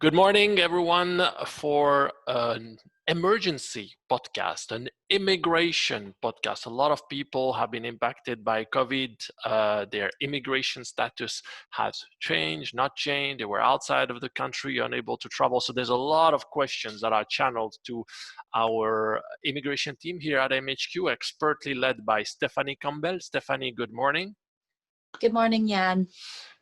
Good morning, everyone, for an emergency podcast, an immigration podcast. A lot of people have been impacted by COVID. Their immigration status has changed, not changed. They were outside of the country, unable to travel. So there's a lot of questions that are channeled to our immigration team here at MHQ, expertly led by Stephanie Campbell. Stephanie, good morning. Good morning, Jan.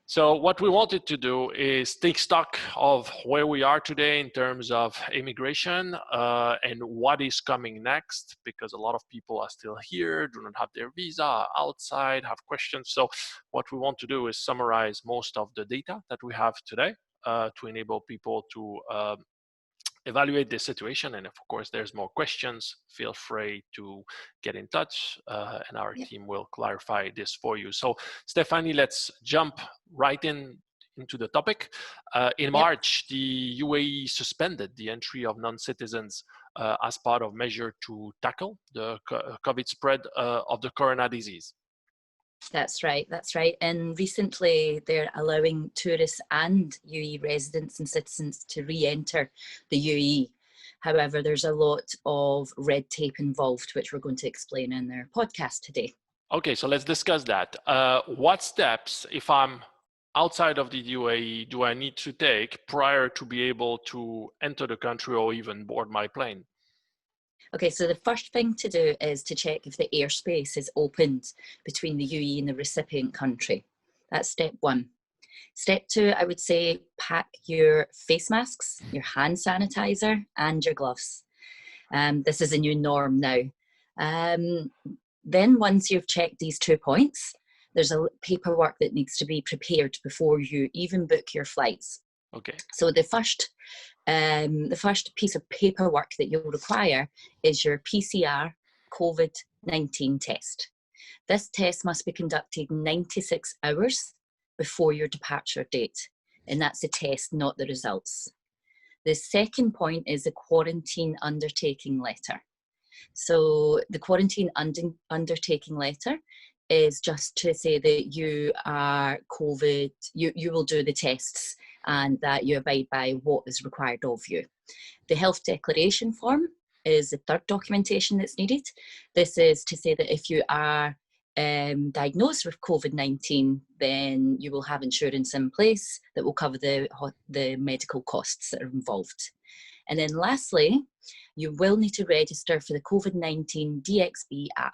So what we wanted to do is take stock of where we are today in terms of immigration and what is coming next, because a lot of people are still here, do not have their visa, are outside, have questions. So what we want to do is summarize most of the data that we have today to enable people to evaluate the situation. And if, of course, there's more questions, feel free to get in touch and our team will clarify this for you. So Stephanie, let's jump right into the topic. In March, the UAE suspended the entry of non-citizens as part of measure to tackle the COVID spread of the corona disease. That's right. And recently they're allowing tourists and UAE residents and citizens to re-enter the UAE. However, there's a lot of red tape involved, which we're going to explain in our podcast today. Okay, so let's discuss that. What steps, if I'm outside of the UAE, do I need to take prior to be able to enter the country or even board my plane? Okay, so the first thing to do is to check if the airspace is opened between the UAE and the recipient country. That's step one. Step two, I would say pack your face masks, your hand sanitizer, and your gloves. This is a new norm now. Then once you've checked these 2 points, there's a paperwork that needs to be prepared before you even book your flights. Okay. So the first piece of paperwork that you'll require is your PCR COVID-19 test. This test must be conducted 96 hours before your departure date, and that's the test, not the results. The second point is a quarantine undertaking letter. So the quarantine undertaking letter is just to say that you are COVID, you will do the tests and that you abide by what is required of you. The health declaration form is the third documentation that's needed. This is to say that if you are diagnosed with COVID-19, then you will have insurance in place that will cover the medical costs that are involved. And then lastly, you will need to register for the COVID-19 DXB app.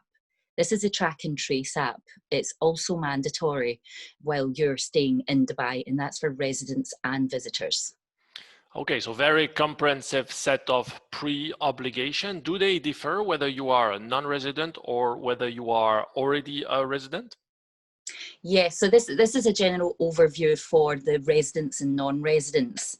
This is a track and trace app. It's also mandatory while you're staying in Dubai, and that's for residents and visitors. Okay, so very comprehensive set of pre-obligation. Do they differ whether you are a non-resident or whether you are already a resident? Yes, so this is a general overview for the residents and non-residents.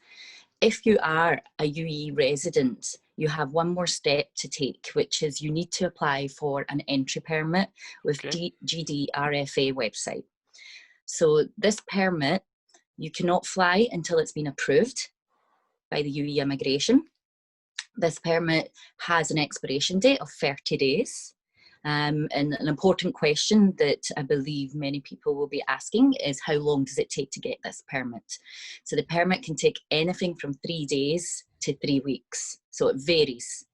If you are a UAE resident, you have one more step to take, which is you need to apply for an entry permit with GDRFA website. So this permit, you cannot fly until it's been approved by the UAE immigration. This permit has an expiration date of 30 days. And an important question that I believe many people will be asking is how long does it take to get this permit? So the permit can take anything from 3 days to 3 weeks. So it varies.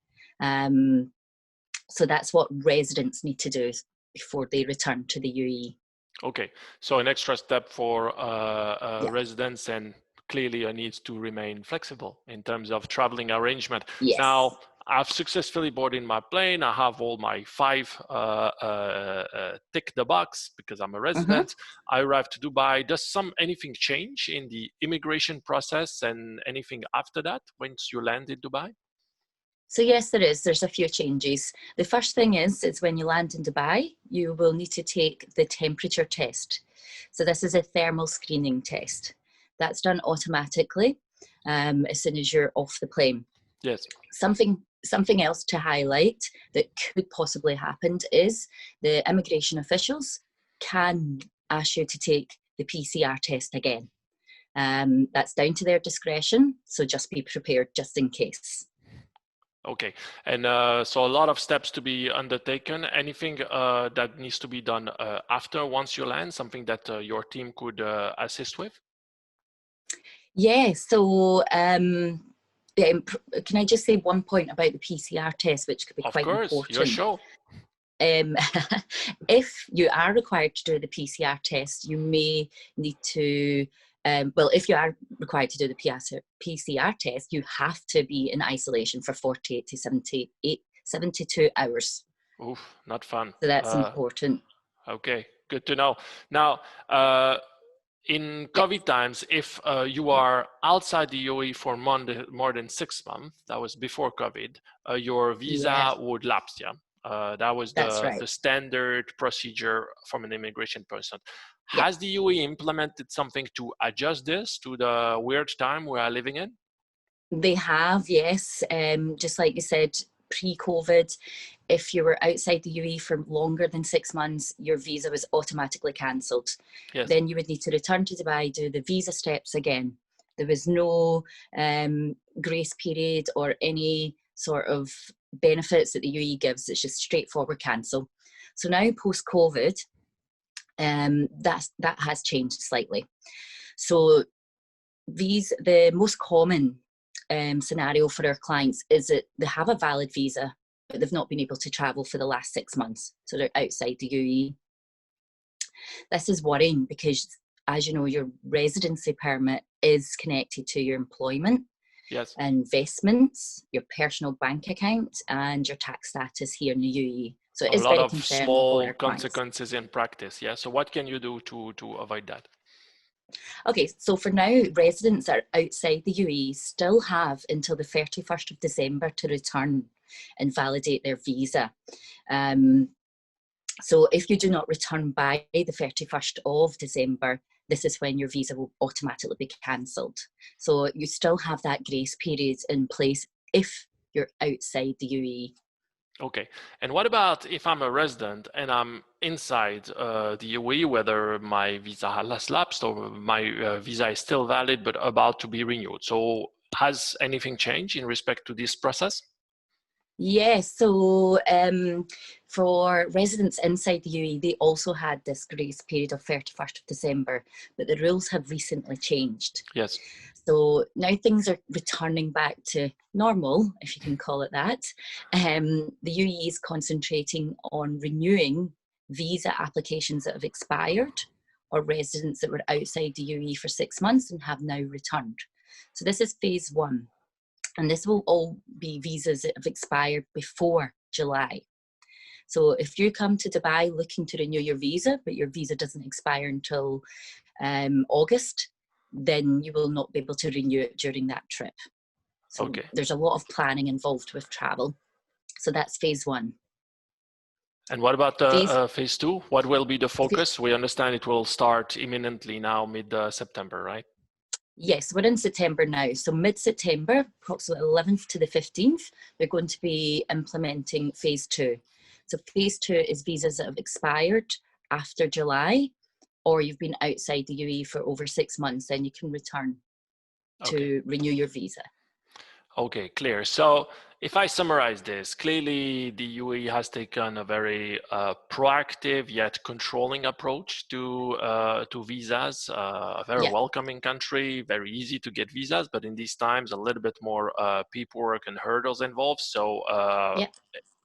So that's what residents need to do before they return to the UAE. Okay, so an extra step for residents, and clearly I need to remain flexible in terms of traveling arrangement. Yes. Now, I've successfully boarded my plane. I have all my 5 tick the box because I'm a resident. I arrived to Dubai. Does anything change in the immigration process and anything after that once you land in Dubai? So yes, there is. There's a few changes. The first thing is when you land in Dubai, you will need to take the temperature test. So this is a thermal screening test. That's done automatically as soon as you're off the plane. Yes. Something else to highlight that could possibly happen is the immigration officials can ask you to take the PCR test again. That's down to their discretion, so just be prepared just in case. Okay, and so a lot of steps to be undertaken. Anything that needs to be done after once you land, something that your team could assist with? Yeah, so can I just say one point about the PCR test, which could be Of quite course, your important? show. Um, if you are required to do the PCR test, you may need to, well, if you are required to do the PCR test, you have to be in isolation for 48 to 72 hours. Oof, not fun. So that's important. Okay, good to know. Now, in Yeah, COVID times, if you are outside the UAE for more than 6 months, that was before COVID, your yeah, visa would lapse. Yeah, that was that's the right. standard procedure from an immigration person. Yeah, Has the UAE implemented something to adjust this to the weird time we are living in? they have, yes. Just like you said, pre-COVID, if you were outside the UAE for longer than 6 months, your visa was automatically cancelled. Yes. Then you would need to return to Dubai, do the visa steps again. There was no grace period or any sort of benefits that the UAE gives. It's just straightforward cancel. So now post-COVID, that has changed slightly. So the most common scenario for our clients is that they have a valid visa, but they've not been able to travel for the last 6 months. So they're outside the UAE. This is worrying because, as you know, your residency permit is connected to your employment, Yes. investments, your personal bank account, and your tax status here in the UAE. So it A is lot very of concerning for small our clients. consequences in practice. Yeah. So what can you do to avoid that? Okay, so for now, residents that are outside the UAE still have until the 31st of December to return and validate their visa. So if you do not return by the 31st of December, this is when your visa will automatically be cancelled. So you still have that grace period in place if you're outside the UAE. Okay. And what about if I'm a resident and I'm inside the UAE, whether my visa has lapsed or my visa is still valid but about to be renewed? So has anything changed in respect to this process? Yes, so for residents inside the UAE, they also had this grace period of 31st of December, but the rules have recently changed. Yes. So now things are returning back to normal, if you can call it that. The UAE is concentrating on renewing visa applications that have expired or residents that were outside the UAE for 6 months and have now returned. So this is phase one. And this will all be visas that have expired before July. So if you come to Dubai looking to renew your visa, but your visa doesn't expire until August, then you will not be able to renew it during that trip. So Okay. there's a lot of planning involved with travel. So that's phase one. And what about phase two? What will be the phase focus? We understand it will start imminently now, mid-September, right? Yes, we're in September now. So mid-September, approximately 11th to the 15th, they're going to be implementing phase two. So phase two is visas that have expired after July, or you've been outside the UAE for over 6 months, then you can return to renew your visa. Okay, clear. So if I summarize this, clearly the UAE has taken a very proactive yet controlling approach to visas. A very Yeah, welcoming country, very easy to get visas, but in these times a little bit more paperwork and hurdles involved. So yeah,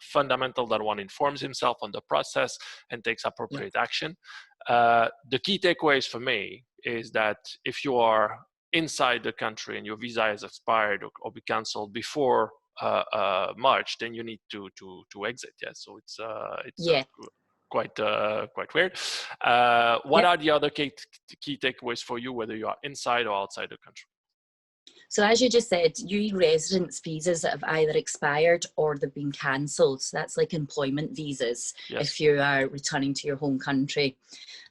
fundamental that one informs himself on the process and takes yeah, appropriate action. The key takeaways for me is that if you are inside the country and your visa is expired or be cancelled before March, then you need to exit. Yeah, so it's yeah, quite weird. What yeah. are the other key takeaways for you, whether you are inside or outside the country? So as you just said, UAE residence visas that have either expired or they've been cancelled. So that's like employment visas Yes. if you are returning to your home country.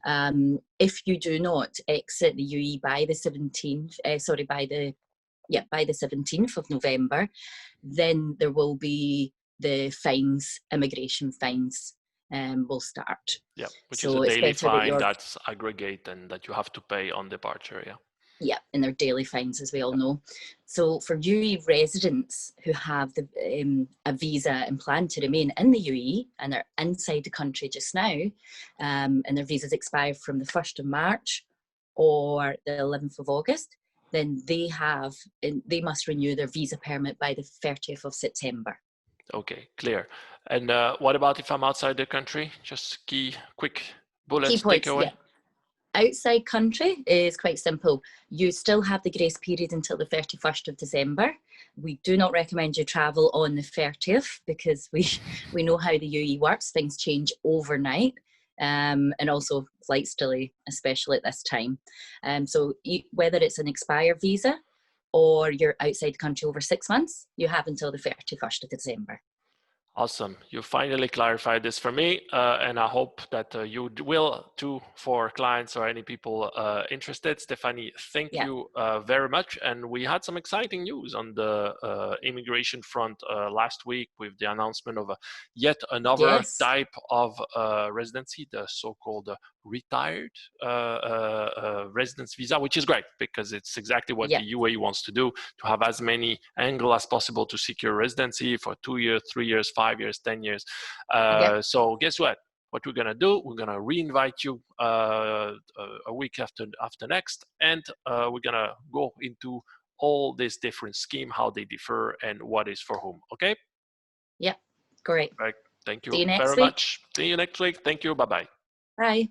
If you do not exit the UAE by the 17th, by the 17th of November, then there will be the fines, immigration fines will start. Yeah, which so is a it's daily better that fine you're that's aggregate and that you have to pay on departure. Yeah. Yeah, and they're daily fines, as we all know. So for UAE residents who have a visa and plan to remain in the UAE and are inside the country just now, and their visas expire from the 1st of March or the 11th of August, then they must renew their visa permit by the 30th of September. Okay, clear. And what about if I'm outside the country? Just quick Key bullets points, takeaway. yeah. Outside country is quite simple. You still have the grace period until the 31st of December. We do not recommend you travel on the 30th because we know how the UE works. Things change overnight, and also flights delay, especially at this time. So whether it's an expired visa or you're outside the country over 6 months, you have until the 31st of December. Awesome. You finally clarified this for me, and I hope that you will too for clients or any people interested. Stephanie, thank you very much. And we had some exciting news on the immigration front last week with the announcement of yet another type of residency, the so-called retired residence visa, which is great because it's exactly what the UAE wants to do, to have as many angles as possible to secure residency for 2 years, 3 years, 5 years, 10 years. So guess what? What we're gonna do? We're gonna re-invite you a week after next, and we're gonna go into all this different scheme, how they differ, and what is for whom. Okay? Yep. Great. Right. Thank you See you next very week. much. See you next week. Thank you. Bye-bye. Bye.